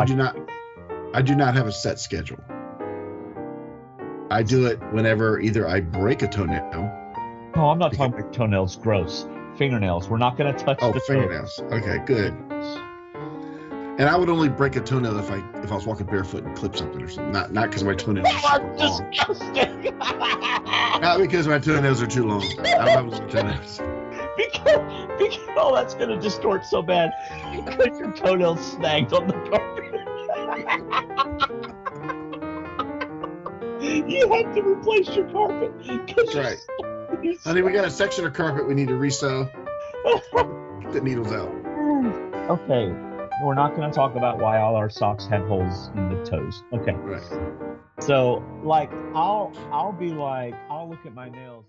I do not have a set schedule. I do it whenever either I break a toenail. No, I'm not talking about toenails. Gross. Fingernails. We're not going to touch the fingernails. Okay, good. And I would only break a toenail if I was walking barefoot and clip something or something. Not because my toenails are super long. Disgusting. Not because my toenails are too long. I don't have long toenails. Because that's going to distort so bad. Because your toenails snagged on the carpet. You have to replace your carpet. That's right. Honey, we got a section of carpet we need to resew. Get the needles out. Okay. We're not going to talk about why all our socks have holes in the toes. Okay. Right. So, like, I'll be like, I'll look at my nails.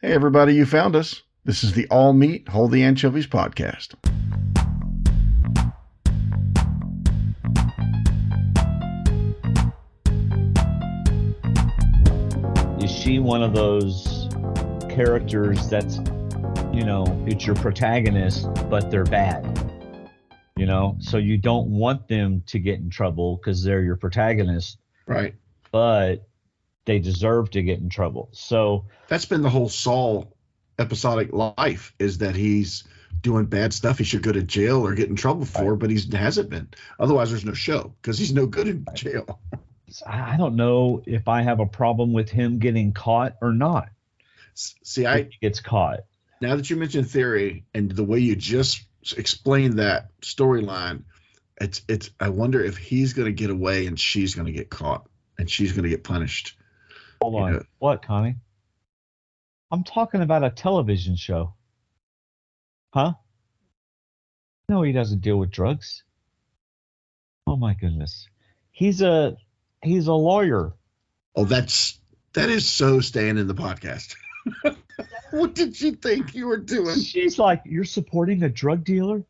Hey, everybody, you found us. This is the All Meat, Hold the Anchovies podcast. Is she one of those characters that's, it's your protagonist, but they're bad? So you don't want them to get in trouble because they're your protagonist. Right. But they deserve to get in trouble. So that's been the whole Saul episodic life, is that he's doing bad stuff he should go to jail or get in trouble for, but he hasn't been. Otherwise, there's no show because he's no good in jail. I don't know if I have a problem with him getting caught or not. See, he gets caught. Now that you mentioned Theory and the way you just explained that storyline, it's I wonder if he's going to get away and she's going to get caught and she's going to get punished. Hold on. What, Connie? I'm talking about a television show. Huh? No, he doesn't deal with drugs. Oh my goodness. He's a lawyer. Oh, that is so staying in the podcast. What did you think you were doing? She's like, you're supporting a drug dealer?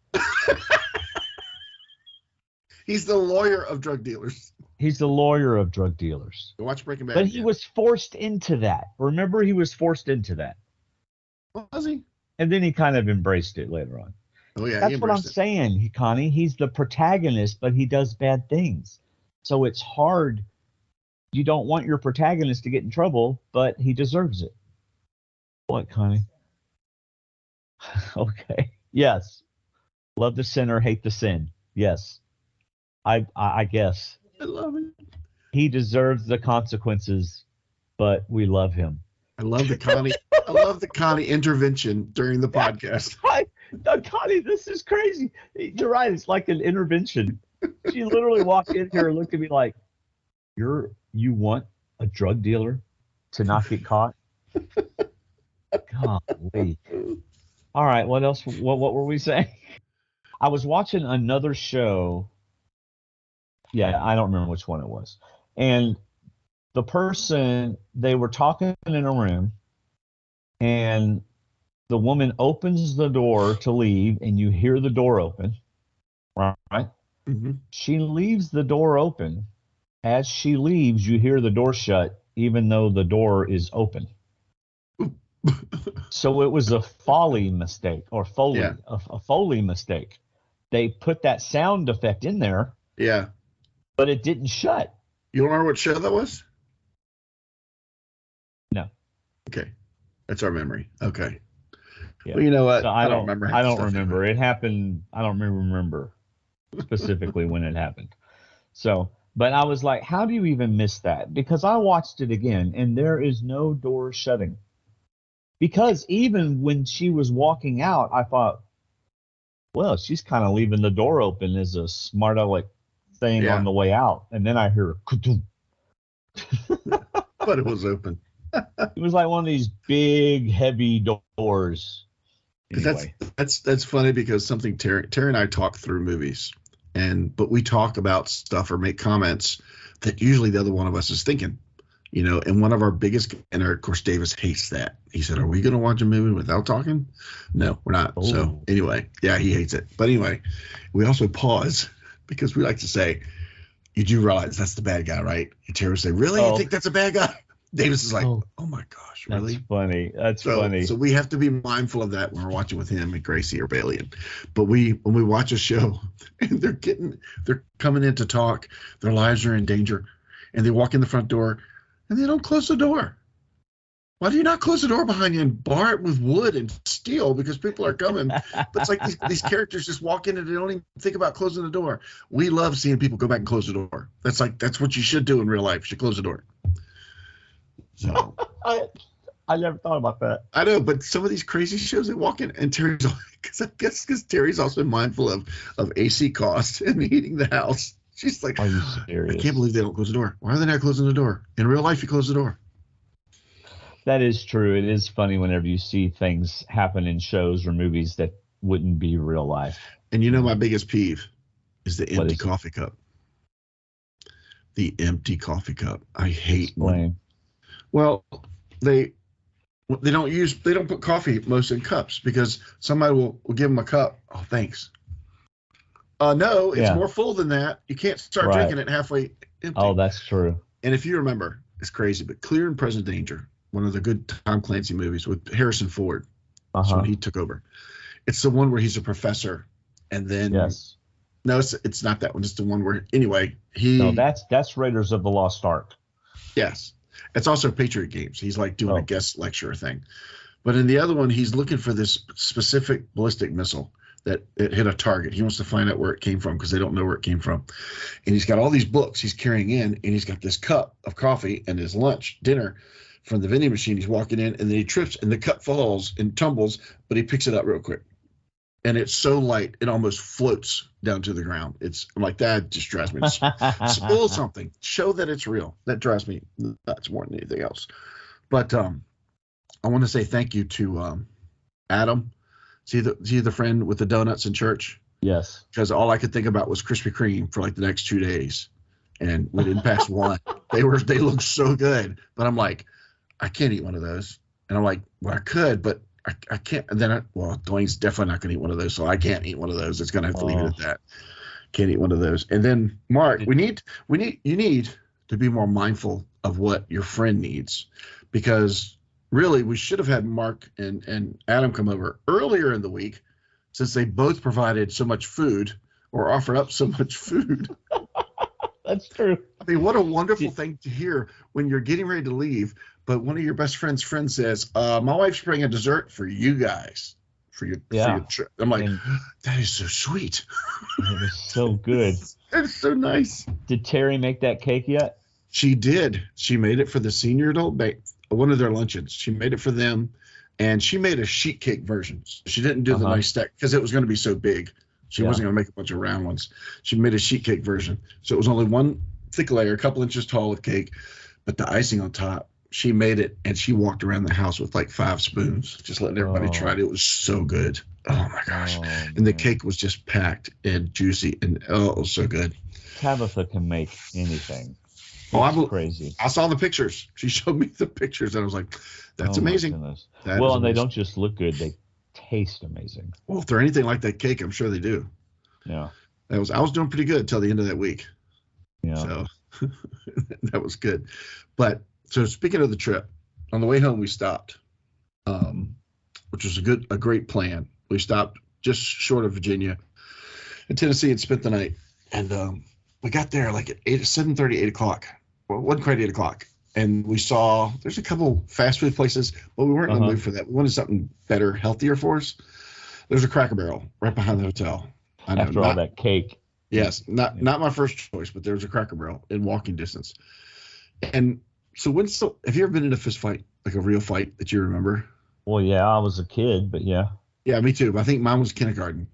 He's the lawyer of drug dealers. He's the lawyer of drug dealers. Watch Breaking Bad. But he was forced into that. Remember, he was forced into that. Was he? And then he kind of embraced it later on. Oh, yeah. That's what I'm saying, Connie. He's the protagonist, but he does bad things. So it's hard. You don't want your protagonist to get in trouble, but he deserves it. What, Connie? Okay. Yes. Love the sinner, hate the sin. Yes. I guess. I love it. He deserves the consequences, but we love him. I love the Connie intervention during the podcast. Connie, this is crazy. You're right. It's like an intervention. She literally walked in here and looked at me like, you want a drug dealer to not get caught? Golly. All right. What else? What were we saying? I was watching another show. Yeah, I don't remember which one it was. And the person, they were talking in a room, and the woman opens the door to leave, and you hear the door open, right? Mm-hmm. She leaves the door open. As she leaves, you hear the door shut, even though the door is open. So it was a Foley mistake, or Foley, yeah. a Foley mistake. They put that sound effect in there. Yeah. But it didn't shut. You remember what show that was? No. Okay. That's our memory. Okay. Yeah. Well, you know what? So I don't remember. I don't remember. It happened. I don't remember specifically when it happened. So, but I was like, how do you even miss that? Because I watched it again, and there is no door shutting. Because even when she was walking out, I thought, well, she's kind of leaving the door open as a smart aleck thing on the way out. And then I hear ka-doom. But it was open. It was like one of these big, heavy doors. Anyway. That's funny because something Terry and I talk through movies, but we talk about stuff or make comments that usually the other one of us is thinking. And one of our biggest, and of course, Davis hates that. He said, are we going to watch a movie without talking? No, we're not. Oh. So anyway, yeah, he hates it. But anyway, we also pause because we like to say, you do realize that's the bad guy, right? And Terry would say, really? You think that's a bad guy? Davis is like, Oh, oh my gosh, that's really? funny. That's funny. So we have to be mindful of that when we're watching with him and Gracie or Bailey. But when we watch a show and they're coming in to talk, their lives are in danger, and they walk in the front door and they don't close the door. Why do you not close the door behind you and bar it with wood and steel because people are coming? But it's like these characters just walk in and they don't even think about closing the door. We love seeing people go back and close the door. That's what you should do in real life. You should close the door. So I never thought about that. I know, but some of these crazy shows they walk in and Terry's because Terry's also mindful of AC costs and heating the house. She's like, Are you serious? I can't believe they don't close the door. Why are they not closing the door? In real life, you close the door. That is true. It is funny whenever you see things happen in shows or movies that wouldn't be real life. And my biggest peeve is the empty coffee cup. The empty coffee cup. I hate when. Well, they don't put coffee most in cups because somebody will give them a cup. Oh, thanks. No, it's more full than that. You can't start drinking it halfway empty. Oh, that's true. And if you remember, it's crazy, but Clear and Present Danger, one of the good Tom Clancy movies with Harrison Ford. That's when he took over. It's the one where he's a professor, and then no, it's not that one. It's the one where that's Raiders of the Lost Ark. Yes, it's also Patriot Games. He's like doing a guest lecturer thing, but in the other one, he's looking for this specific ballistic missile that it hit a target. He wants to find out where it came from because they don't know where it came from, and he's got all these books he's carrying in, and he's got this cup of coffee and his dinner from the vending machine. He's walking in, and then he trips, and the cup falls and tumbles, but he picks it up real quick. And it's so light, it almost floats down to the ground. I'm like, that just drives me nuts. Spill something. Show that it's real. That drives me nuts more than anything else. But I want to say thank you to Adam. See the friend with the donuts in church? Yes. Because all I could think about was Krispy Kreme for like the next 2 days. And we didn't pass one. They looked so good. But I'm like, I can't eat one of those. And I'm like, well, I could, but I can't. And then Dwayne's definitely not going to eat one of those, so I can't eat one of those. It's going to have to leave it at that. Can't eat one of those. And then Mark, you need to be more mindful of what your friend needs, because really we should have had Mark and Adam come over earlier in the week, since they both provided so much food or offered up so much food. That's true. I mean, what a wonderful thing to hear when you're getting ready to leave, but one of your best friend's friend says, my wife's bringing a dessert for you guys for your trip. I'm like, that is so sweet. It was so good. It's so nice. Did Terry make that cake yet? She did. She made it for the senior adult one of their luncheons. She made it for them, and she made a sheet cake version. She didn't do the nice stack because it was going to be so big. She wasn't going to make a bunch of round ones. She made a sheet cake version. So it was only one thick layer, a couple inches tall of cake, but the icing on top, she made it, and she walked around the house with like 5 spoons, just letting everybody try it. It was so good. Oh, my gosh. And the cake was just packed and juicy, and it was so good. Tabitha can make anything. It's crazy. I saw the pictures. She showed me the pictures, and I was like, that's amazing. And they don't just look good. They taste amazing. Well, if they're anything like that cake, I'm sure they do. Yeah. I was doing pretty good until the end of that week. Yeah. So that was good. But so speaking of the trip, on the way home we stopped, which was a great plan. We stopped just short of Virginia in Tennessee and spent the night. And we got there like at 7:30, 8 o'clock. Well, it wasn't quite 8 o'clock. And we saw there's a couple fast food places, but we weren't in the mood for that. We wanted something better, healthier for us. There's a Cracker Barrel right behind the hotel. I know, After all that cake. Yes, not my first choice, but there's a Cracker Barrel in walking distance. And so have you ever been in a fist fight, like a real fight that you remember? Well, yeah, I was a kid, but yeah. Yeah, me too. I think mine was kindergarten.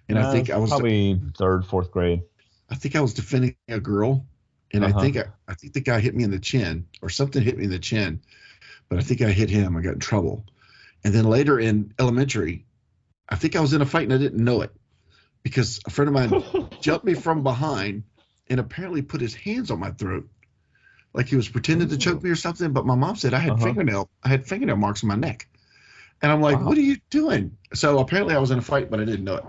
And I think I was probably 3rd, 4th grade. I think I was defending a girl, and I think the guy hit me in the chin, or something hit me in the chin, but I think I hit him. I got in trouble. And then later in elementary, I think I was in a fight and I didn't know it, because a friend of mine jumped me from behind and apparently put his hands on my throat, like he was pretending to choke me or something. But my mom said I had fingernail marks on my neck. And I'm like, what are you doing? So apparently I was in a fight, but I didn't know it.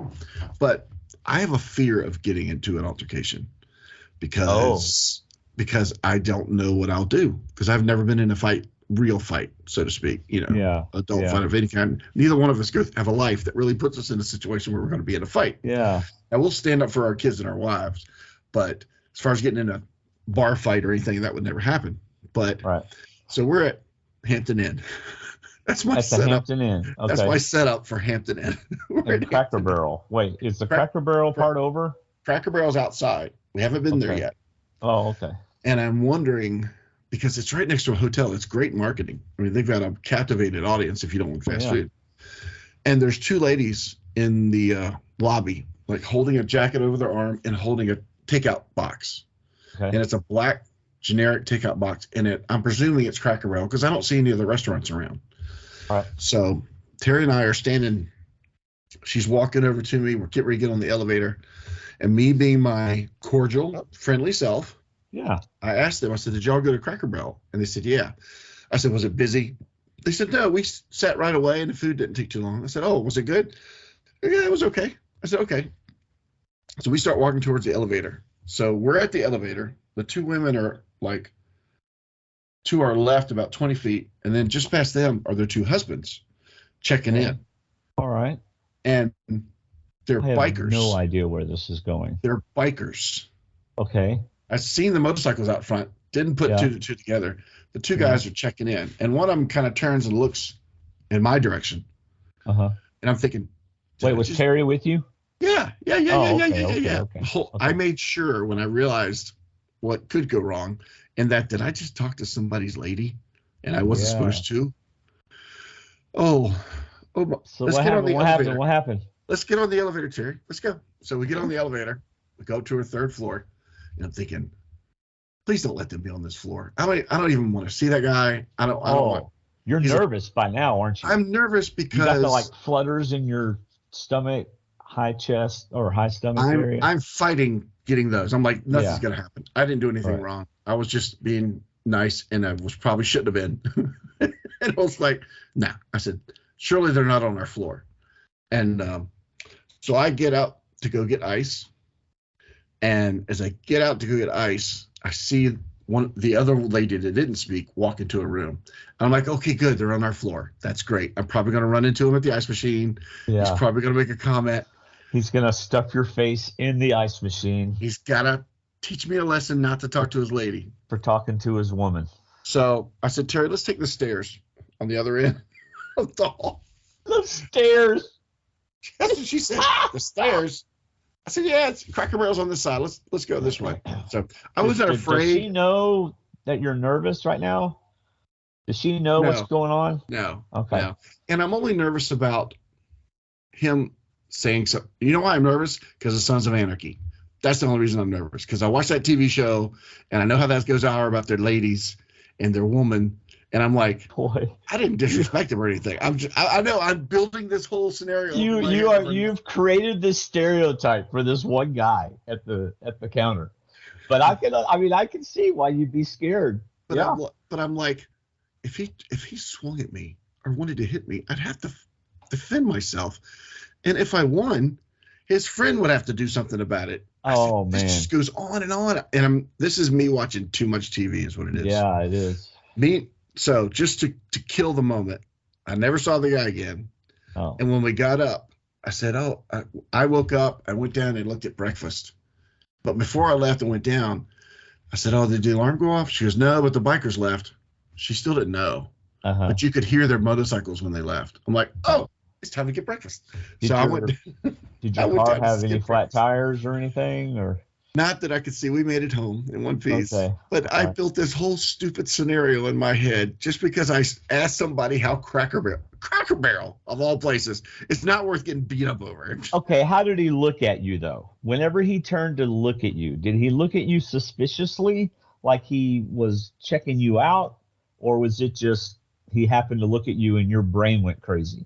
But I have a fear of getting into an altercation, because because I don't know what I'll do, because I've never been in a fight, real fight, so to speak, adult fight of any kind. Neither one of us have a life that really puts us in a situation where we're going to be in a fight. Yeah. Now, we'll stand up for our kids and our wives, but as far as getting in a bar fight or anything, that would never happen. But so we're at Hampton Inn. That's my setup. Hampton Inn. Okay. That's my setup for Hampton Inn. And Cracker Barrel. Wait, is the Cracker Barrel part over? Cracker Barrel's outside. We haven't been there yet. Oh, okay. And I'm wondering, because it's right next to a hotel. It's great marketing. I mean, they've got a captivated audience if you don't want fast food. And there's two ladies in the lobby, like holding a jacket over their arm and holding a takeout box. Okay. And it's a black generic takeout box. And I'm presuming it's Cracker Barrel because I don't see any other restaurants around. Right. So Terry and I are standing. She's walking over to me. We're getting ready to get on the elevator. And me being my cordial, friendly self, I asked them, I said, did y'all go to Cracker Barrel? And they said, yeah. I said, was it busy? They said, no, we sat right away and the food didn't take too long. I said, oh, was it good? Yeah, it was okay. I said, okay. So we start walking towards the elevator. So we're at the elevator. The two women are like to our left about 20 feet. And then just past them are their two husbands checking in. All right. And they're bikers. I have no idea where this is going. They're bikers. Okay. I've seen the motorcycles out front. Didn't put two to two together. The two guys are checking in. And one of them kind of turns and looks in my direction. And I'm thinking. Wait, was Terry with you? Yeah. I made sure when I realized what could go wrong, and that did I just talk to somebody's lady and I wasn't supposed to? So what happened? Let's get on the elevator, Terry. Let's go. So we get on the elevator. We go to our third floor. And I'm thinking, please don't let them be on this floor. I don't even want to see that guy. I don't want. You're nervous by now, aren't you? I'm nervous because you got the like flutters in your stomach, high chest or high stomach area. I'm fighting getting those. I'm like, nothing's gonna happen. I didn't do anything wrong. I was just being nice, and I was probably shouldn't have been. And I was like, nah. I said, surely they're not on our floor. And so I get out to go get ice. And as I get out to go get ice, I see the other lady that didn't speak walk into a room. And I'm like, okay, good. They're on our floor. That's great. I'm probably going to run into him at the ice machine. Yeah. He's probably going to make a comment. He's going to stuff your face in the ice machine. He's got to teach me a lesson not to talk to his lady. For talking to his woman. So I said, Terry, let's take the stairs on the other end of the hall. The stairs. That's what she said. The stairs. I said, yeah, it's Cracker Barrel's on this side. Let's go this way. So I wasn't afraid. Does she know that you're nervous right now? Does she know what's going on? No. Okay. No. And I'm only nervous about him saying something. You know why I'm nervous? Because of Sons of Anarchy. That's the only reason I'm nervous. Because I watched that TV show, and I know how that goes out about their ladies and their woman. And I'm like, boy, I didn't disrespect him or anything. I know I'm building this whole scenario. You've created this stereotype for this one guy at the counter. But I can see why you'd be scared. But I'm like, if he swung at me or wanted to hit me, I'd have to defend myself. And if I won, his friend would have to do something about it. Oh, man. This just goes on and on. And this is me watching too much TV is what it is. Yeah, it is. So just to kill the moment, I never saw the guy again. Oh. And when we got up, I said, I woke up, I went down and looked at breakfast. But before I left and went down, I said, did the alarm go off? She goes, no, but the bikers left. She still didn't know. But you could hear their motorcycles when they left. I'm like, it's time to get breakfast. Did your car have any flat tires or anything? Or not that I could see. We made it home in one piece. Okay. But I built this whole stupid scenario in my head just because I asked somebody how Cracker Barrel of all places, it's not worth getting beat up over. Okay, how did he look at you though? Whenever he turned to look at you, did he look at you suspiciously, like he was checking you out, or was it just he happened to look at you and your brain went crazy?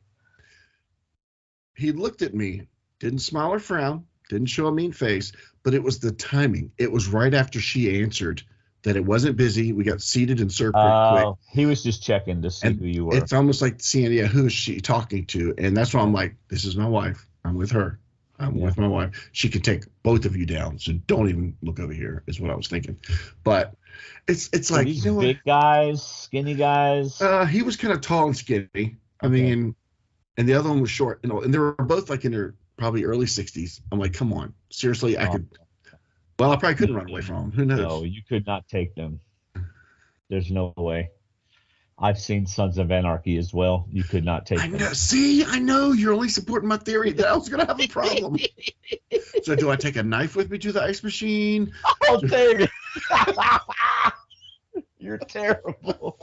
He looked at me, didn't smile or frown, didn't show a mean face, but it was the timing. It was right after she answered that it wasn't busy. We got seated and served quick. He was just checking to see who you were. It's almost like seeing, who is she talking to? And that's why I'm like, this is my wife. I'm with her. I'm with my wife. She could take both of you down, so don't even look over here. Is what I was thinking. But it's like, these you know big guys, skinny guys. what? He was kind of tall and skinny. I mean, and the other one was short. And they were both like in their probably early 60s. I'm like, come on, seriously, I could. Well, I probably couldn't run away from them. Who knows? No, you could not take them. There's no way. I've seen Sons of Anarchy as well. You could not take them. See, I know you're only supporting my theory that I was going to have a problem. So do I take a knife with me to the ice machine? Oh, David. You're terrible.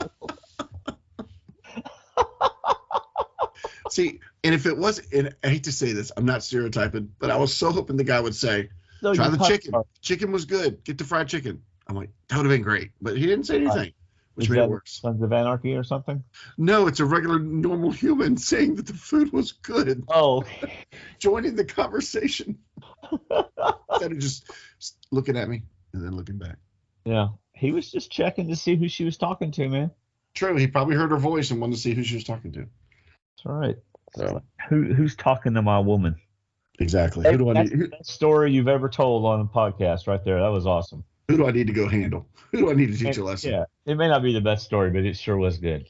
See, and if it was, and I hate to say this, I'm not stereotyping, but I was so hoping the guy would say, No, try the chicken. Chicken was good. Get the fried chicken. I'm like, that would have been great. But he didn't say anything, which made it worse. Sons of Anarchy or something? No, it's a regular, normal human saying that the food was good. Oh. Joining the conversation. Instead of just looking at me and then looking back. Yeah. He was just checking to see who she was talking to, man. True. He probably heard her voice and wanted to see who she was talking to. That's right. So who's talking to my woman? Exactly. Hey, who do I need? That story you've ever told on a podcast right there. That was awesome. Who do I need to go handle? Who do I need to teach a lesson? Yeah. It may not be the best story, but it sure was good.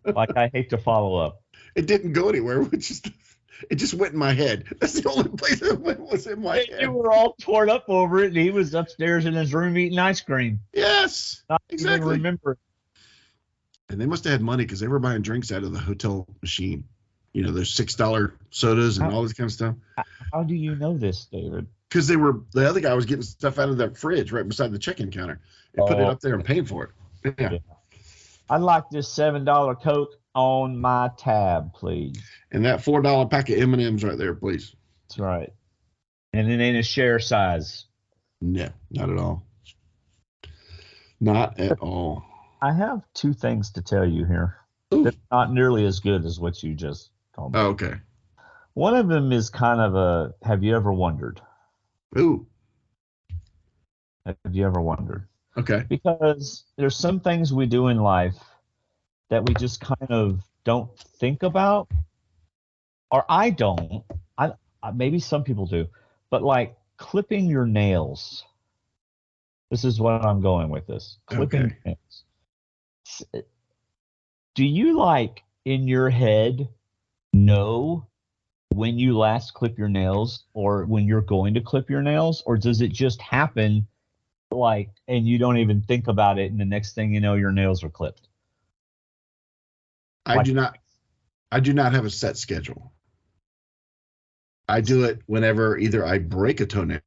Like, I hate to follow up. It didn't go anywhere. It just went in my head. That's the only place it went, was in my head. You were all torn up over it, and he was upstairs in his room eating ice cream. Yes. Not exactly. Even remember. And they must have had money because they were buying drinks out of the hotel machine. You know, those $6 sodas and all this kind of stuff. How do you know this, David? Because the other guy was getting stuff out of that fridge right beside the check-in counter and put it up there and paying for it. Yeah. I'd like this $7 Coke on my tab, please. And that $4 pack of M&Ms right there, please. That's right. And it ain't a share size. No, not at all. Not at all. I have two things to tell you here. Ooh. That's not nearly as good as what you just told me. Oh, okay. One of them is kind of a, have you ever wondered? Ooh. Have you ever wondered? Okay. Because there's some things we do in life that we just kind of don't think about. Or I don't. I maybe some people do. But like clipping your nails. This is what I'm going with this. Clipping your nails. Do you, like, in your head know when you last clip your nails or when you're going to clip your nails? Or does it just happen, like, and you don't even think about it, and the next thing you know, your nails are clipped? I do not have a set schedule. I do it whenever either I break a toenail.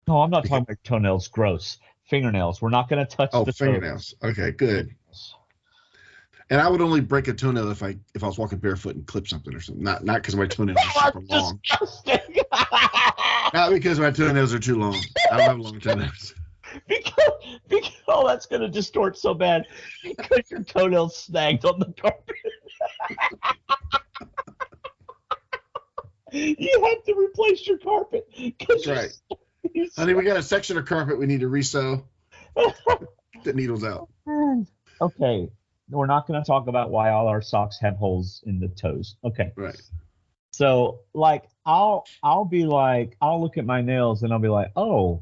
No, I'm not talking about toenails. Gross. Fingernails. We're not going to touch the fingernails. toes. Okay, good. And I would only break a toenail if I was walking barefoot and clip something or something. Not because my toenails are super long. Not because my toenails are too long. I don't have long toenails. Because that's going to distort so bad because your toenails snagged on the carpet. You have to replace your carpet. That's right. Honey, we got a section of carpet we need to resew. The needles out. Okay. We're not going to talk about why all our socks have holes in the toes. Okay. Right. So, like, I'll be like, I'll look at my nails and I'll be like, oh,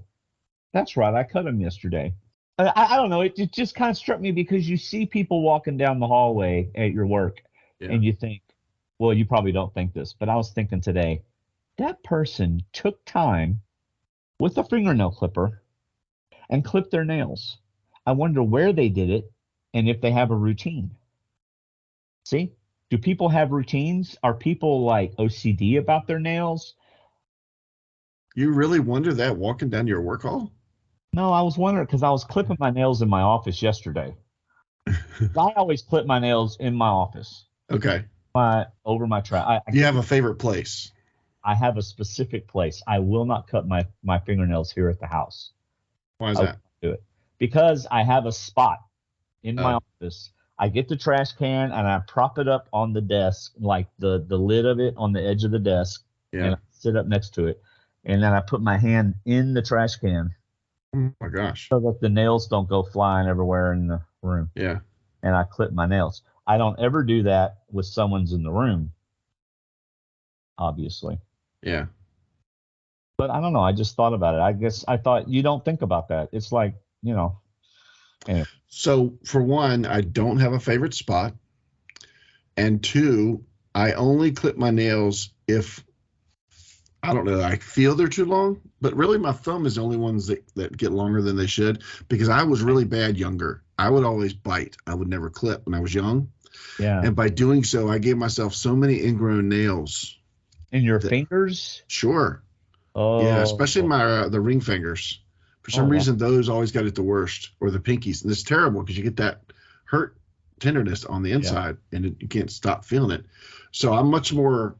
that's right, I cut them yesterday. I don't know. It just kind of struck me because you see people walking down the hallway at your work, and you think, well, you probably don't think this, but I was thinking today, that person took time with a fingernail clipper and clipped their nails. I wonder where they did it and if they have a routine. See? Do people have routines? Are people like OCD about their nails? You really wonder that walking down your work hall? No, I was wondering because I was clipping my nails in my office yesterday. I always clip my nails in my office. Okay. Over my track. You have a favorite place? I have a specific place. I will not cut my fingernails here at the house. Why is that? Do it because I have a spot in my office. I get the trash can and I prop it up on the desk, like the lid of it on the edge of the desk, and I sit up next to it. And then I put my hand in the trash can. Oh my gosh. So that the nails don't go flying everywhere in the room. Yeah. And I clip my nails. I don't ever do that with someone's in the room, obviously. Yeah. But I don't know. I just thought about it. I guess I thought you don't think about that. It's like, anyway. So for one, I don't have a favorite spot. And two, I only clip my nails if I don't know, I feel they're too long, but really my thumb is the only ones that get longer than they should because I was really bad younger. I would always bite. I would never clip when I was young. Yeah. And by doing so, I gave myself so many ingrown nails. In your fingers? Sure. Oh. Yeah, especially my the ring fingers. For some reason, those always got it the worst, or the pinkies. And it's terrible because you get that hurt tenderness on the inside, and you can't stop feeling it. So I'm much more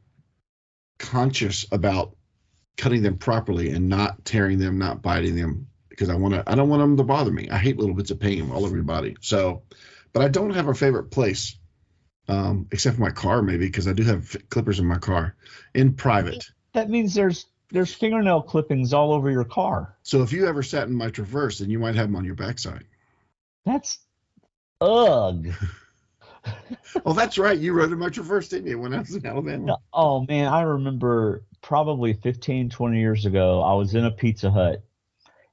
conscious about cutting them properly and not tearing them, not biting them, because I don't want them to bother me. I hate little bits of pain all over your body. So, but I don't have a favorite place, except for my car, maybe, because I do have clippers in my car in private. That means there's fingernail clippings all over your car. So if you ever sat in my Traverse, then you might have them on your backside. That's ugh. Oh, that's right. You rode in my Traverse, didn't you, when I was in Alabama? Oh, man, I remember probably 15, 20 years ago, I was in a Pizza Hut,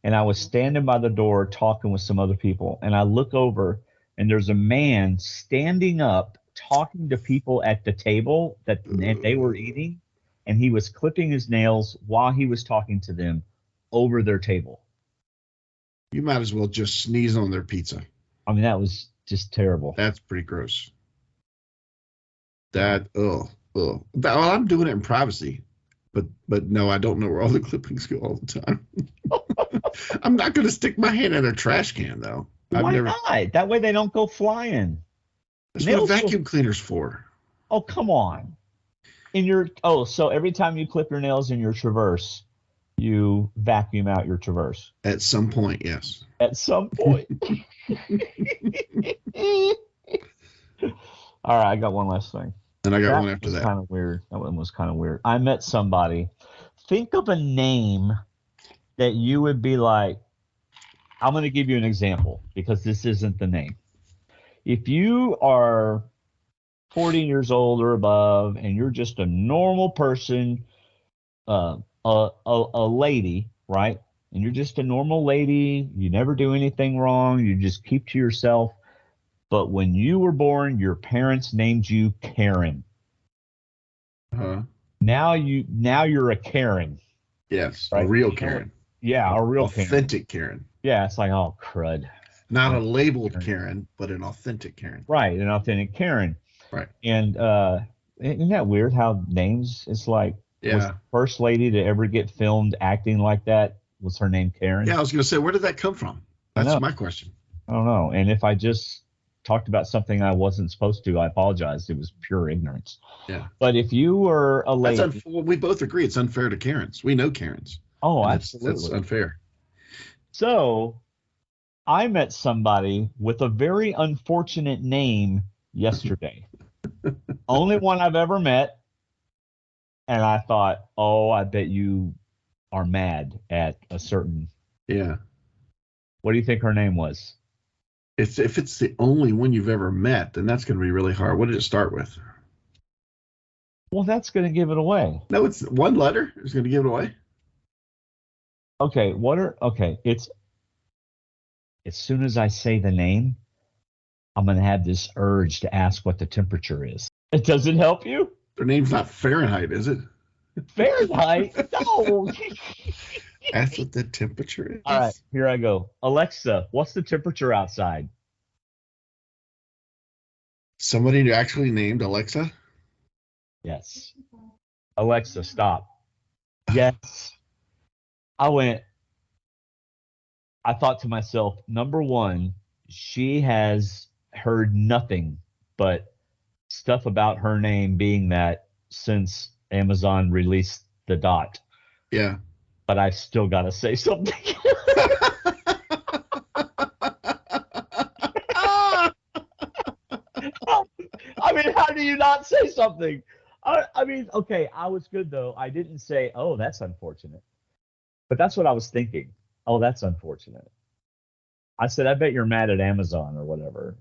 and I was standing by the door talking with some other people, and I look over, and there's a man standing up talking to people at the table that they were eating, and he was clipping his nails while he was talking to them over their table. You might as well just sneeze on their pizza. I mean, that was just terrible. That's pretty gross. Well, I'm doing it in privacy, but no, I don't know where all the clippings go all the time. I'm not going to stick my hand in a trash can, though. Why not? That way they don't go flying. That's what a vacuum cleaner's for. Oh, come on. So every time you clip your nails in your Traverse, you vacuum out your Traverse. At some point, yes. At some point. All right, I got one last thing. And I got one after that. Kind of weird. That one was kind of weird. I met somebody. Think of a name that you would be like, I'm going to give you an example because this isn't the name. If you are 40 years old or above and you're just a normal person, a lady, right? And you're just a normal lady, you never do anything wrong, you just keep to yourself. But when you were born, your parents named you Karen. Uh-huh. Now you're a Karen. Yes, right? A real Karen. Yeah, a real authentic Karen. Yeah, it's like, oh, crud. Not a labeled Karen, but an authentic Karen. Right, an authentic Karen. Right. And isn't that weird how names, it's like, was the first lady to ever get filmed acting like that, was her name Karen? Yeah, I was going to say, where did that come from? That's my question. I don't know. And if I just talked about something I wasn't supposed to, I apologize. It was pure ignorance. Yeah. But if you were a lady... we both agree it's unfair to Karens. We know Karens. Oh, absolutely. That's unfair. So I met somebody with a very unfortunate name yesterday. Only one I've ever met. And I thought, oh, I bet you are mad at a certain... Yeah. What do you think her name was? If it's the only one you've ever met, then that's going to be really hard. What did it start with? Well, that's going to give it away. No, it's one letter. It's going to give it away. Okay, it's as soon as I say the name, I'm going to have this urge to ask what the temperature is. It doesn't help you? Their name's not Fahrenheit, is it? Fahrenheit? No. Ask what the temperature is. All right, here I go. Alexa, what's the temperature outside? Somebody actually named Alexa? Yes. Alexa, stop. Yes. I thought to myself, number one, she has heard nothing but stuff about her name being that since Amazon released the dot. Yeah. But I've still got to say something. I mean, how do you not say something? I mean, okay, I was good, though. I didn't say, oh, that's unfortunate. But that's what I was thinking. Oh, that's unfortunate. I said, I bet you're mad at Amazon or whatever.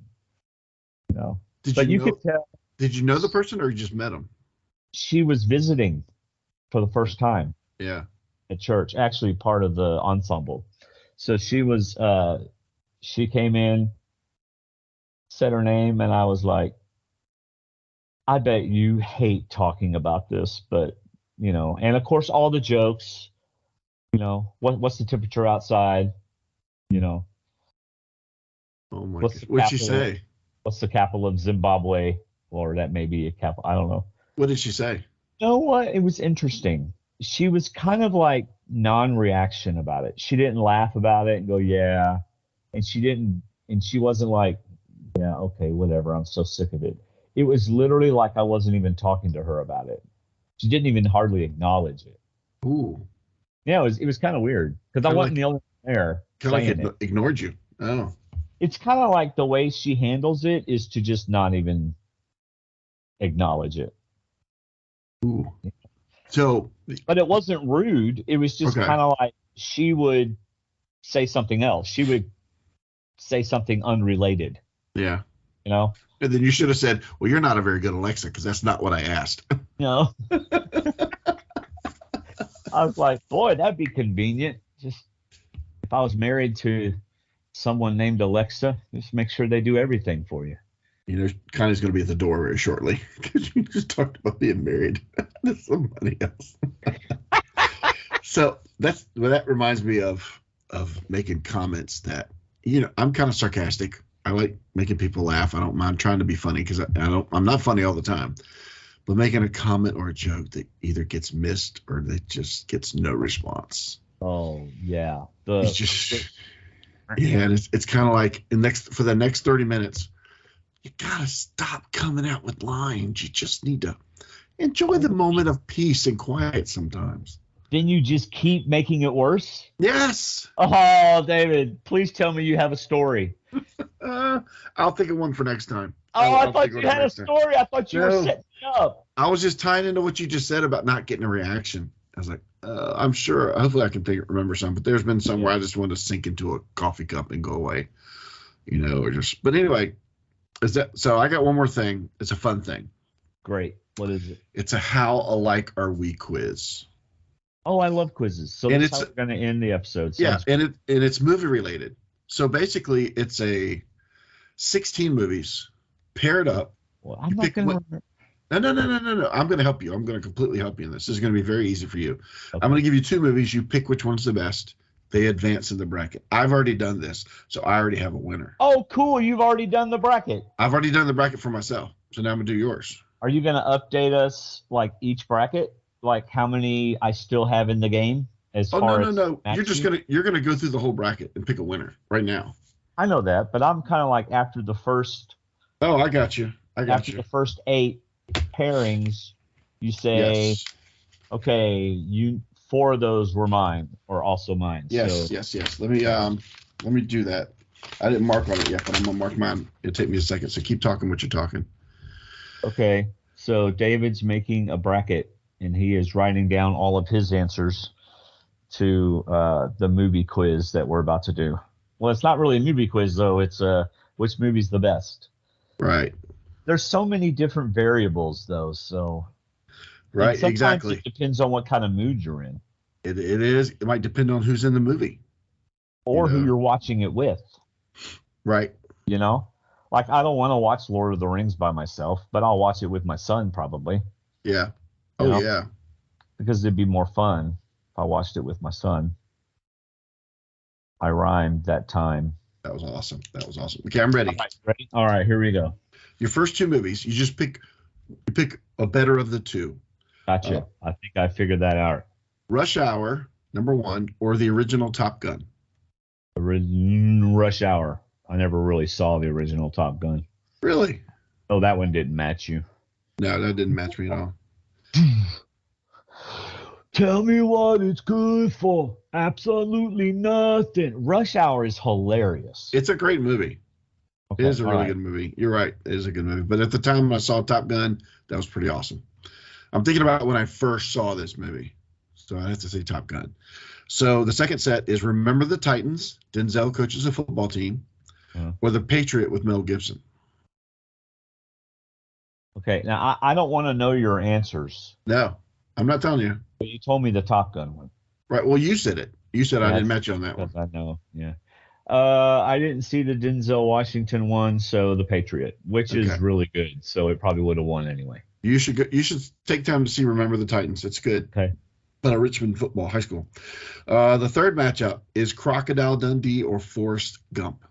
You know. Could tell. Did you know the person or you just met him? She was visiting. for the first time Yeah. at church, actually part of the ensemble. So she came in, said her name, and I was like, I bet you hate talking about this, but and of course all the jokes, what's the temperature outside, you know, Oh my what's goodness. the What'd she capital, say? what's the capital of Zimbabwe, or that may be a capital, I don't know. What did she say? You know what? It was interesting. She was kind of like non-reaction about it. She didn't laugh about it and go, yeah. And she wasn't like, yeah, okay, whatever. I'm so sick of it. It was literally like I wasn't even talking to her about it. She didn't even hardly acknowledge it. Ooh. Yeah, it was kind of weird because I Kind of wasn't like the only one there saying it. ignored you. Oh. It's kind of like the way she handles it is to just not even acknowledge it. Ooh. So, But it wasn't rude. It was just okay. kind of like she would say something else. She would say something unrelated, Yeah. you know? And then you should have said, well, you're not a very good Alexa because that's not what I asked. You know? I was like, boy, that'd be convenient. Just if I was married to someone named Alexa, just make sure they do everything for you. Connie's going to be at the door very shortly because you just talked about being married to somebody else. So that reminds me of making comments that, I'm kind of sarcastic. I like making people laugh. I don't mind trying to be funny because I'm not funny all the time. But making a comment or a joke that either gets missed or that just gets no response. Oh yeah, And it's kind of like for the next 30 minutes, you gotta stop coming out with lines. You just need to enjoy the moment of peace and quiet sometimes. Then you just keep making it worse. Yes. Oh, David, please tell me you have a story. I'll think of one for next time. Oh, I thought you had a story. I thought you were setting me up. I was just tying into what you just said about not getting a reaction. I was like, I'm sure. Hopefully, I can remember some. But there's been some where I just wanted to sink into a coffee cup and go away, or just. But anyway, so? I got one more thing. It's a fun thing. Great. What is it? It's a how alike are we quiz. Oh, I love quizzes. So that's how we're going to end the episode. Yeah, and it's movie related. So basically, it's 16 movies paired up. Well, I'm not going to remember. No. I'm going to help you. I'm going to completely help you in this. This is going to be very easy for you. Okay. I'm going to give you 2 movies. You pick which one's the best. They advance in the bracket. I've already done this, so I already have a winner. Oh, cool. You've already done the bracket. I've already done the bracket for myself, so now I'm going to do yours. Are you going to update us, like, each bracket? Like, how many I still have in the game? No. You're gonna go through the whole bracket and pick a winner right now. I know that, but I'm kind of like after the first. Oh, I got you. After the first 8 pairings, you say, yes. Okay, 4 of those were mine or also mine. Yes, so, yes. Let me do that. I didn't mark on it yet, but I'm gonna mark mine. It'll take me a second. So keep talking what you're talking. Okay, so David's making a bracket. And he is writing down all of his answers to the movie quiz that we're about to do. Well, it's not really a movie quiz, though. It's which movie's the best. Right. There's so many different variables, though. So. Right. Exactly. It depends on what kind of mood you're in. It is. It might depend on who's in the movie. Or who you're watching it with. Right. Like I don't want to watch Lord of the Rings by myself, but I'll watch it with my son probably. Yeah. Oh, yeah. Because it'd be more fun if I watched it with my son. I rhymed that time. That was awesome. Okay, I'm ready. All right, ready? All right, here we go. Your first 2 movies, you pick a better of the 2. Gotcha. I think I figured that out. Rush Hour, number 1, or the original Top Gun? Rush Hour. I never really saw the original Top Gun. Really? Oh, that one didn't match you. No, that didn't match me at all. Tell me what it's good for. Absolutely nothing. Rush Hour is hilarious. It's a great movie. Okay, it is a really good movie. You're right. It is a good movie. But at the time when I saw Top Gun, that was pretty awesome. I'm thinking about when I first saw this movie. So I have to say Top Gun. So the second set is Remember the Titans. Denzel coaches a football team. Or The Patriot with Mel Gibson. Okay, now I don't want to know your answers. No, I'm not telling you. But you told me the Top Gun one. Right. Well, you said it. You said I Yeah, didn't match you on that one. because I know. Yeah. I didn't see the Denzel Washington one, so The Patriot, which Okay. is really good. So it probably would have won anyway. You should go, you should take time to see Remember the Titans. It's good. Okay. Richmond football high school. The third matchup is Crocodile Dundee or Forrest Gump.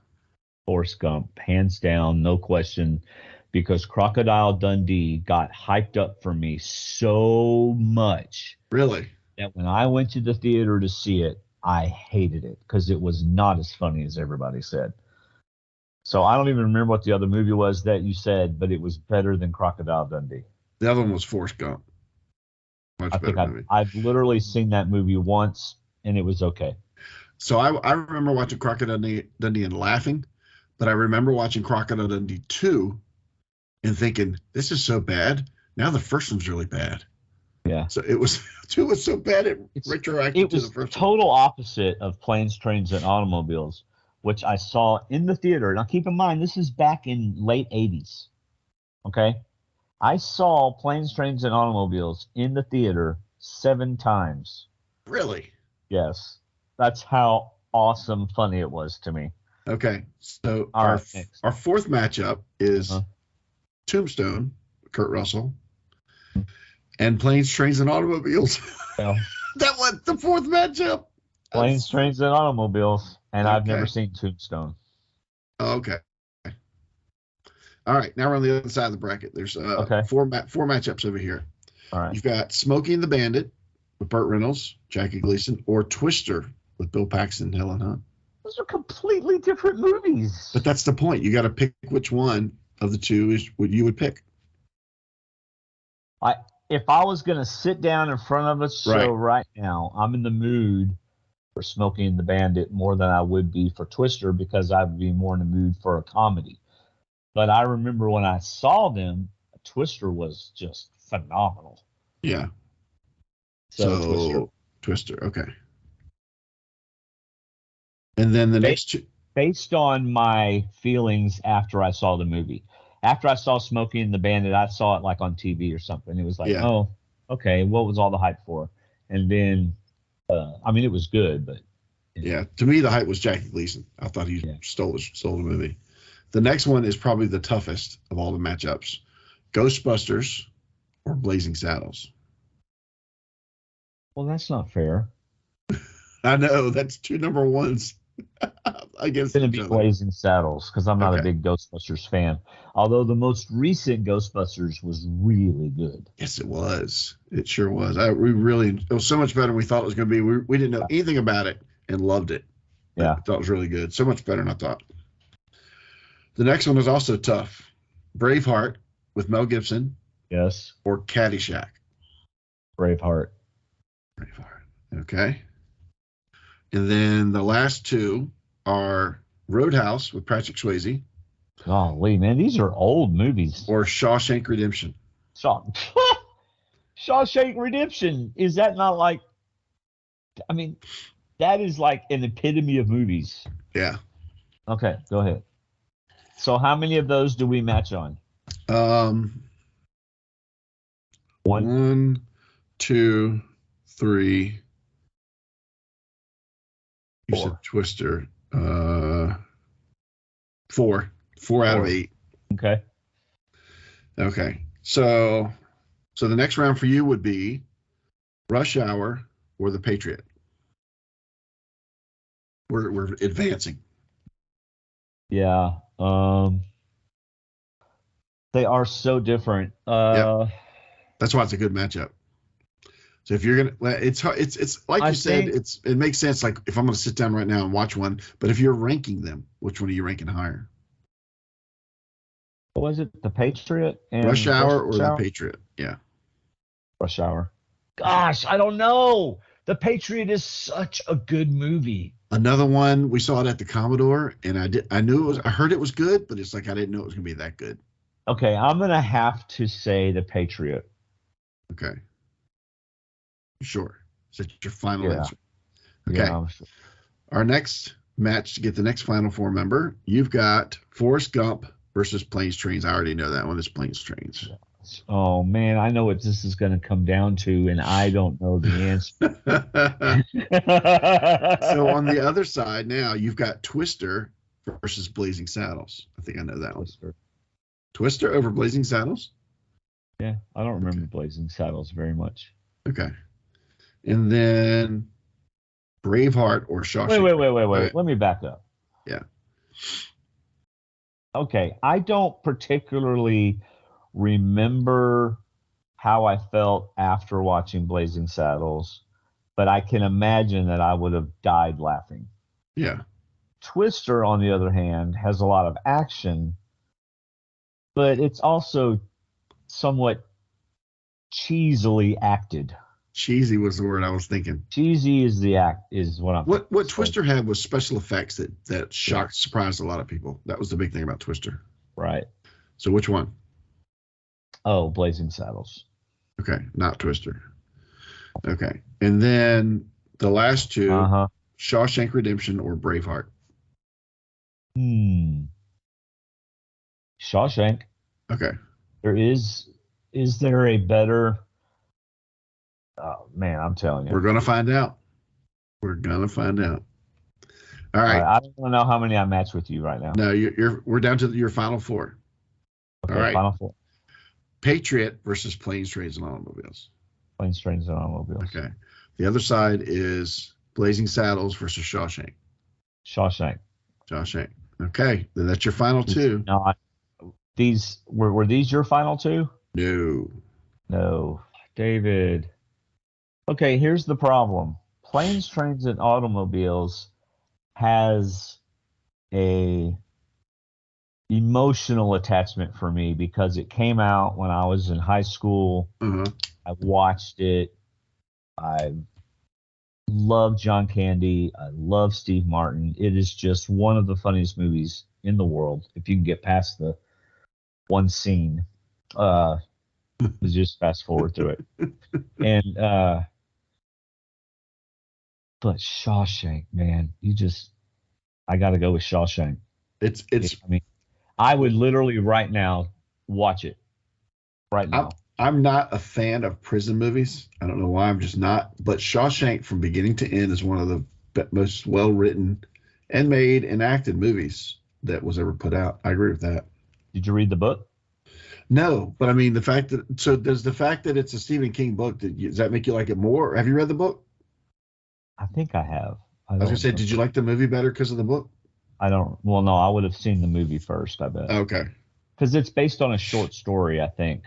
Forrest Gump, hands down, no question, because Crocodile Dundee got hyped up for me so much Really? that when I went to the theater to see it, I hated it because it was not as funny as everybody said. So I don't even remember what the other movie was that you said, but it was better than Crocodile Dundee. The other one was Forrest Gump. Much I better think movie. I've literally seen that movie once, and it was okay. So I remember watching Crocodile Dundee and laughing, but I remember watching Crocodile Dundee 2 and thinking, this is so bad. Now the first one's really bad. Yeah. So it was 2 was so bad it retroacted to the first one. Total opposite of Planes, Trains, and Automobiles, which I saw in the theater. Now keep in mind, this is back in late 80s. Okay? I saw Planes, Trains, and Automobiles in the theater 7 times. Really? Yes. That's how awesome funny it was to me. Okay. So our fourth matchup is Tombstone, Kurt Russell, and Planes, Trains, and Automobiles. Well, that was the fourth matchup. Planes, Trains, and Automobiles, and I've never seen Tombstone. Okay. All right, now we're on the other side of the bracket. There's four matchups over here. All right. You've got Smokey and the Bandit with Burt Reynolds, Jackie Gleason, or Twister with Bill Paxton and Helen Hunt. Those are completely different movies. But that's the point. You got to pick which one of the two is what you would pick. If I was going to sit down in front of a show right now, I'm in the mood for Smokey and the Bandit more than I would be for Twister because I'd be more in the mood for a comedy. But I remember when I saw them, Twister was just phenomenal. Yeah. So Twister. Okay. And then the next two. Based on my feelings after I saw the movie. After I saw Smokey and the Bandit, I saw it like on TV or something. It was like, oh, okay, what was all the hype for? And then, I mean, it was good, but. Yeah, to me, the hype was Jackie Gleason. I thought he stole the movie. The next one is probably the toughest of all the matchups. Ghostbusters or Blazing Saddles. Well, that's not fair. I know. That's 2 number ones. I guess it's going to be Blazing Saddles because I'm not a big Ghostbusters fan. Although the most recent Ghostbusters was really good. Yes, it was. It sure was. It was so much better than we thought it was going to be. We didn't know anything about it and loved it. Yeah. I thought it was really good. So much better than I thought. The next one is also tough. Braveheart with Mel Gibson. Yes. Or Caddyshack. Braveheart. Okay. And then the last two are Roadhouse with Patrick Swayze. Golly, man, these are old movies. Or Shawshank Redemption. Shawshank Redemption. Is that not like, I mean, that is like an epitome of movies. Yeah. Okay, go ahead. So how many of those do we match on? 1, 2, 3. You said Twister. 4. 4 out of 8. Okay. Okay. So the next round for you would be Rush Hour or The Patriot. We're advancing. Yeah. They are so different. That's why it's a good matchup. So if you're gonna, it's hard. It's like you said. It makes sense. Like if I'm gonna sit down right now and watch one, but if you're ranking them, which one are you ranking higher? What was it? The Patriot and Rush Hour or The Patriot? Yeah. Rush Hour. Gosh, I don't know. The Patriot is such a good movie. Another one, we saw it at the Commodore, and I heard it was good, but it's like I didn't know it was gonna be that good. Okay, I'm gonna have to say The Patriot. Okay. Sure. Is that your final answer? Okay. Yeah, sure. Our next match to get the next Final Four member, you've got Forrest Gump versus Planes, Trains. I already know that one is Planes, Trains. Yeah. Oh man, I know what this is going to come down to, and I don't know the answer. So on the other side now, you've got Twister versus Blazing Saddles. I think I know that one. Twister. Twister over Blazing Saddles? Yeah, I don't remember Okay. Blazing Saddles very much. Okay. And then Braveheart or Shawshank. Wait. Let me back up. Yeah. Okay, I don't particularly remember how I felt after watching Blazing Saddles, but I can imagine that I would have died laughing. Yeah. Twister, on the other hand, has a lot of action, but it's also somewhat cheesily acted. Cheesy was the word I was thinking. Cheesy is the act is what I'm. What Twister had was special effects that shocked, surprised a lot of people. That was the big thing about Twister. Right. So which one? Oh, Blazing Saddles. Okay, not Twister. Okay, and then the last two, Shawshank Redemption or Braveheart. Shawshank. Okay. Is there a better? Oh man, I'm telling you. We're gonna find out. We're gonna find out. All right. I don't know how many I match with you right now. No, we're down to your final four. Okay, all right. Final four. Patriot versus Planes, Trains, and Automobiles. Planes, Trains, and Automobiles. Okay. The other side is Blazing Saddles versus Shawshank. Shawshank. Okay, then that's your final two. Not these were these your final two? No, David. Okay, here's the problem. Planes, Trains, and Automobiles has a emotional attachment for me because it came out when I was in high school. I watched it. I love John Candy. I love Steve Martin. It is just one of the funniest movies in the world. If you can get past the one scene, just fast forward through it. And but Shawshank, man, I got to go with Shawshank. I mean, I would literally right now watch it. Right now. I'm not a fan of prison movies. I don't know why. I'm just not. But Shawshank, from beginning to end, is one of the most well-written and made and acted movies that was ever put out. I agree with that. Did you read the book? No, but I mean, does the fact that it's a Stephen King book, does that make you like it more? Have you read the book? I think I have. I was going to say, did you like the movie better because of the book? Well, no, I would have seen the movie first, I bet. Okay. Because it's based on a short story, I think.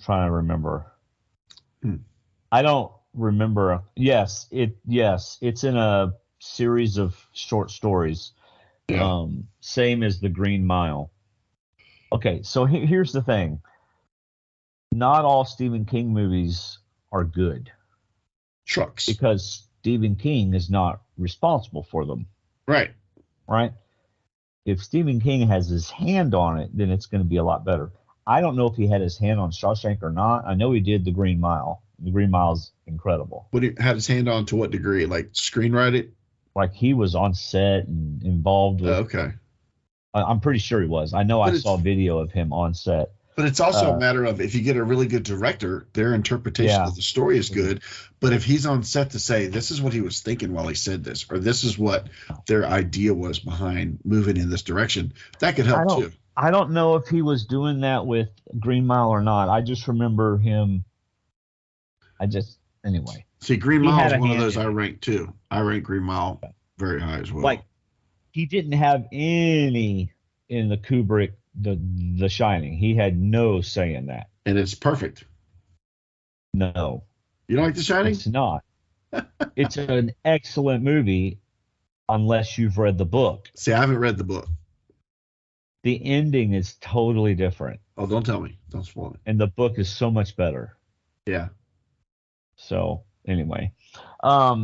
Trying to remember. I don't remember. Yes, it's in a series of short stories. Yeah. Same as The Green Mile. Okay, so here's the thing. Not all Stephen King movies are good. Trucks. Because Stephen King is not responsible for them. Right. If Stephen King has his hand on it, then it's going to be a lot better. I don't know if he had his hand on Shawshank or not. I know he did The Green Mile. The Green Mile is incredible. But he had his hand on to what degree? Like screenwrite it? Like he was on set and involved with. Okay. I'm pretty sure he was. I know I saw video of him on set. But it's also a matter of, if you get a really good director, their interpretation of the story is good. But if he's on set to say, this is what he was thinking while he said this, or this is what their idea was behind moving in this direction, that could help too. I don't know if he was doing that with Green Mile or not. I just remember him. Anyway. See, Green Mile is one of those I rank too. I rank Green Mile very high as well. Like, he didn't have any in the Kubrick, the Shining. He had no say in that. And it's perfect. No. You don't like The Shining? It's not. It's an excellent movie unless you've read the book. See, I haven't read the book. The ending is totally different. Oh, don't tell me. Don't spoil it. And the book is so much better. Yeah. So, anyway. I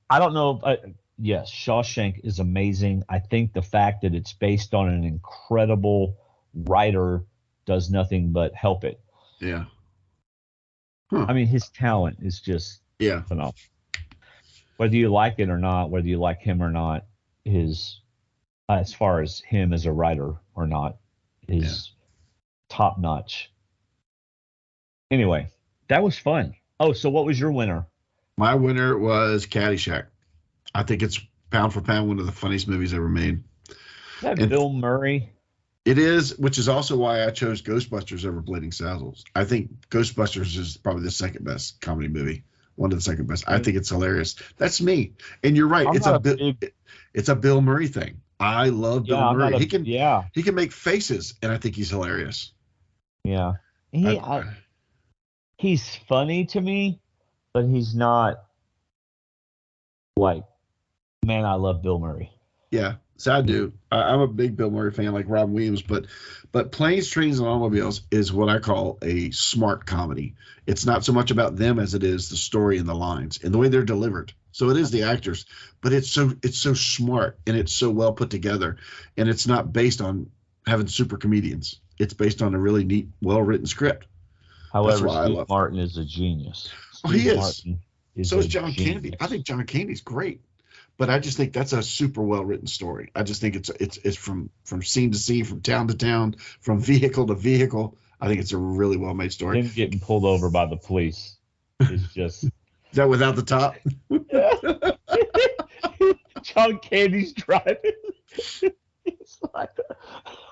don't know. Yes, Shawshank is amazing. I think the fact that it's based on an incredible writer does nothing but help it. Yeah. I mean, his talent is just phenomenal. Whether you like it or not, whether you like him or not, as far as him as a writer or not, top notch. Anyway, that was fun. Oh, so what was your winner? My winner was Caddyshack. I think it's pound for pound one of the funniest movies ever made. Is that And Bill Murray? it is, which is also why I chose Ghostbusters over Bleeding Saddles. I think Ghostbusters is probably the second best comedy movie. One of the second best. I think it's hilarious. That's me. And you're right. It's a Bill Murray thing. I love Bill Murray. He can make faces, and I think he's hilarious. Yeah. He's funny to me, but he's not like, man, I love Bill Murray. Yeah, so I do. I'm a big Bill Murray fan, like Robin Williams, but Planes, Trains, and Automobiles is what I call a smart comedy. It's not so much about them as it is the story and the lines and the way they're delivered. So it is the actors, but it's so smart and it's so well put together, and it's not based on having super comedians. It's based on a really neat, well-written script. However, Steve Martin is a genius. He is. So is John Candy. I think John Candy's great. But I just think that's a super well written story. I just think it's from scene to scene, from town to town, from vehicle to vehicle. I think it's a really well made story. Him getting pulled over by the police is just. Is that without the top? John Candy's driving. It's like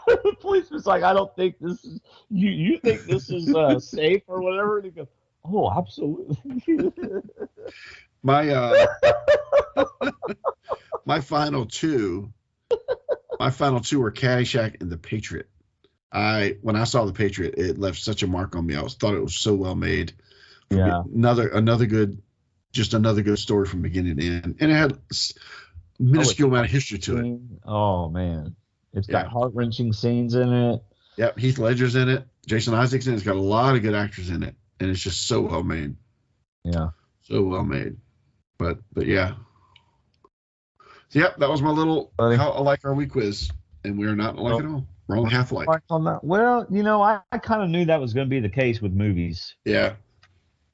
the policeman's like, I don't think this is you think this is safe or whatever. And he goes, oh, absolutely. My final two were Caddyshack and The Patriot. When I saw The Patriot, it left such a mark on me. I thought it was so well made. Yeah. Another good story from beginning to end, and it had minuscule amount of history to it. Oh man, it's got heart-wrenching scenes in it. Yep, Heath Ledger's in it. Jason Isaacs in it. It's got a lot of good actors in it, and it's just so well made. Yeah, so well made. But yeah. So yep, that was my little how alike are we quiz, and we are not alike at all. We're only half alike. Well, I kind of knew that was going to be the case with movies. Yeah.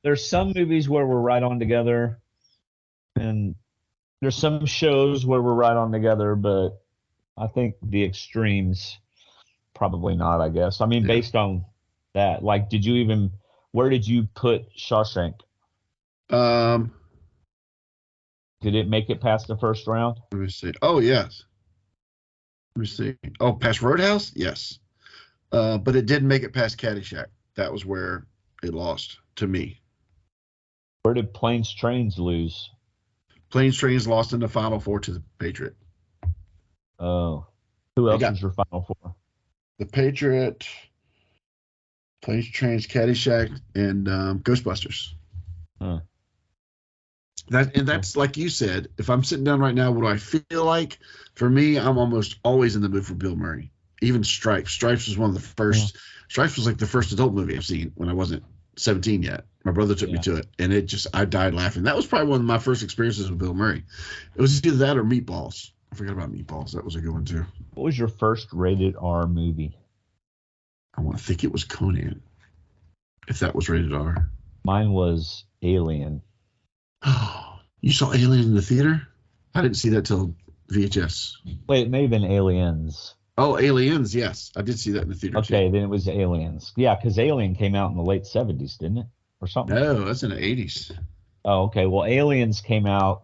There's some movies where we're right on together, and there's some shows where we're right on together, but I think the extremes probably not, I guess. I mean, based on that, like, where did you put Shawshank? Did it make it past the first round? Let me see. Oh, yes. Let me see. Oh, past Roadhouse? Yes. But it didn't make it past Caddyshack. That was where it lost to me. Where did Planes, Trains lose? Planes, Trains lost in the Final Four to the Patriot. Oh. Who else was your Final Four? The Patriot, Planes, Trains, Caddyshack, and Ghostbusters. Huh. That's like you said, if I'm sitting down right now, what do I feel like? For me, I'm almost always in the mood for Bill Murray. Even Stripes. Stripes was one of the first. Stripes was like the first adult movie I've seen when I wasn't 17 yet. My brother took me to it, and I died laughing. That was probably one of my first experiences with Bill Murray. It was either that or Meatballs. I forgot about Meatballs. That was a good one too. What was your first rated R movie? I want to think it was Conan, if that was rated R. Mine was Alien. You saw Alien in the theater? I didn't see that till VHS. Wait, it may have been Aliens. Oh, Aliens, yes. I did see that in the theater Okay, too. then it was Aliens. Yeah, because Alien came out in the late 70s, didn't it? Or something? No, that's in the 80s. Oh, okay. Well, Aliens came out,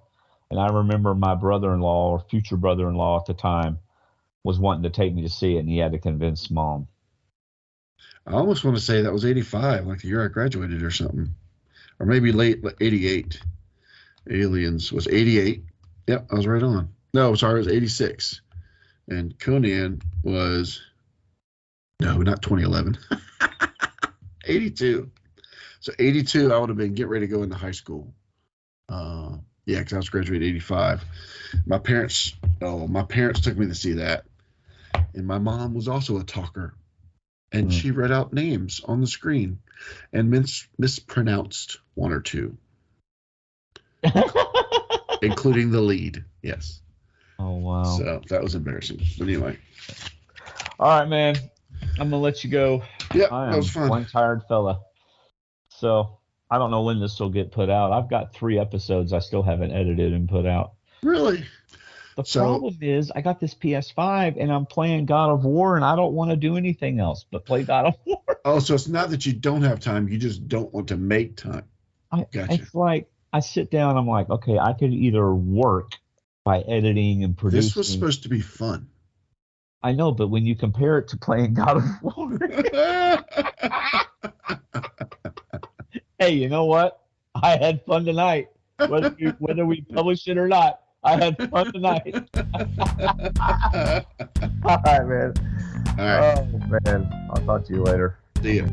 and I remember my brother-in-law, or future brother-in-law at the time, was wanting to take me to see it, and he had to convince Mom. I almost want to say that was 85, like the year I graduated or something. Or maybe late 88. Aliens was 88. Yep, I was right on. No, sorry, it was 86. And Conan was, no, not 2011. 82. So 82, I would have been getting ready to go into high school. Yeah, because I was graduating 85. My parents took me to see that. And my mom was also a talker. And she read out names on the screen and mispronounced one or two. Including the lead, yes. Oh, wow. So that was embarrassing. But anyway. All right, man. I'm going to let you go. Yeah, that was fun. One tired fella. So I don't know when this will get put out. I've got 3 episodes I still haven't edited and put out. Really? The So- problem is I got this PS5 and I'm playing God of War and I don't want to do anything else but play God of War. Oh, so it's not that you don't have time, you just don't want to make time. Gotcha. It's like I sit down, I'm like, okay, I could either work by editing and producing. This was supposed to be fun. I know, but when you compare it to playing God of War, hey, you know what? I had fun tonight. Whether we publish it or not, I had fun tonight. All right, man. All right. Oh, man. I'll talk to you later. See ya.